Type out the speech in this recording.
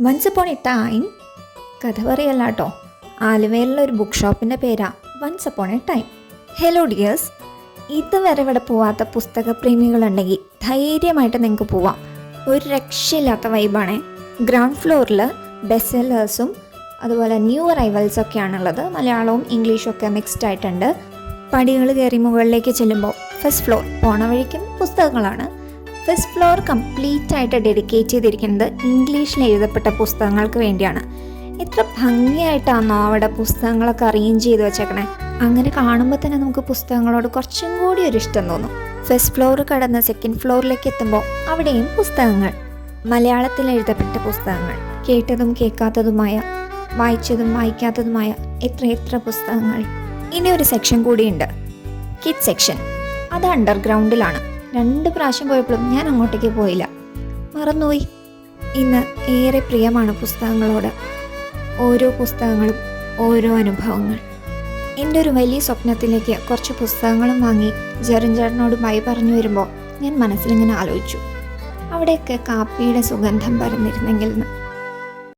Once upon a time കഥ പറയല്ല കേട്ടോ, ആലുവയിലുള്ള ഒരു ബുക്ക് ഷോപ്പിൻ്റെ പേരാ once upon a time. Hello dears, ഇതുവരെ ഇവിടെ പോവാത്ത പുസ്തക പ്രേമികളുണ്ടെങ്കിൽ ധൈര്യമായിട്ട് നിങ്ങൾക്ക് പോവാം. ഒരു രക്ഷയില്ലാത്ത വൈബാണേ. ഗ്രൗണ്ട് ഫ്ലോറിൽ ബെസ്റ്റ് സെല്ലേഴ്സും അതുപോലെ ന്യൂ അറൈവൽസൊക്കെയാണുള്ളത്. മലയാളവും ഇംഗ്ലീഷും ഒക്കെ മിക്സ്ഡ് ആയിട്ടുണ്ട്. പടികൾ കയറി മുകളിലേക്ക് ചെല്ലുമ്പോൾ ഫസ്റ്റ് ഫ്ലോർ പോണ വഴിക്കും പുസ്തകങ്ങളാണ്. ഫസ്റ്റ് ഫ്ലോർ കംപ്ലീറ്റ് ആയിട്ട് ഡെഡിക്കേറ്റ് ചെയ്തിരിക്കുന്നത് ഇംഗ്ലീഷിൽ എഴുതപ്പെട്ട പുസ്തകങ്ങൾക്ക് വേണ്ടിയാണ്. എത്ര ഭംഗിയായിട്ടാണോ അവിടെ പുസ്തകങ്ങളൊക്കെ അറേഞ്ച് ചെയ്ത് വെച്ചേക്കണേ. അങ്ങനെ കാണുമ്പോൾ തന്നെ നമുക്ക് പുസ്തകങ്ങളോട് കുറച്ചും കൂടി ഒരു ഇഷ്ടം തോന്നും. ഫസ്റ്റ് ഫ്ലോർ കടന്ന് സെക്കൻഡ് ഫ്ലോറിലേക്ക് എത്തുമ്പോൾ അവിടെയും പുസ്തകങ്ങൾ, മലയാളത്തിൽ എഴുതപ്പെട്ട പുസ്തകങ്ങൾ, കേട്ടതും കേൾക്കാത്തതുമായ, വായിച്ചതും വായിക്കാത്തതുമായ എത്ര പുസ്തകങ്ങൾ. ഇനി ഒരു സെക്ഷൻ കൂടിയുണ്ട്, കിഡ് സെക്ഷൻ. അത് അണ്ടർഗ്രൗണ്ടിലാണ്. 2 പ്രാവശ്യം പോയപ്പോഴും ഞാൻ അങ്ങോട്ടേക്ക് പോയില്ല, മറന്നുപോയി. ഇന്ന് ഏറെ പ്രിയമാണ് പുസ്തകങ്ങളോട്. ഓരോ പുസ്തകങ്ങളും ഓരോ അനുഭവങ്ങൾ. എൻ്റെ ഒരു വലിയ സ്വപ്നത്തിലേക്ക് കുറച്ച് പുസ്തകങ്ങളും വാങ്ങി ജെറിൻ ചേട്ടനോട് ബൈ പറഞ്ഞു വരുമ്പോൾ ഞാൻ മനസ്സിലിങ്ങനെ ആലോചിച്ചു, അവിടെയൊക്കെ കാപ്പിയുടെ സുഗന്ധം പരന്നിരുന്നെങ്കിൽ എന്ന്.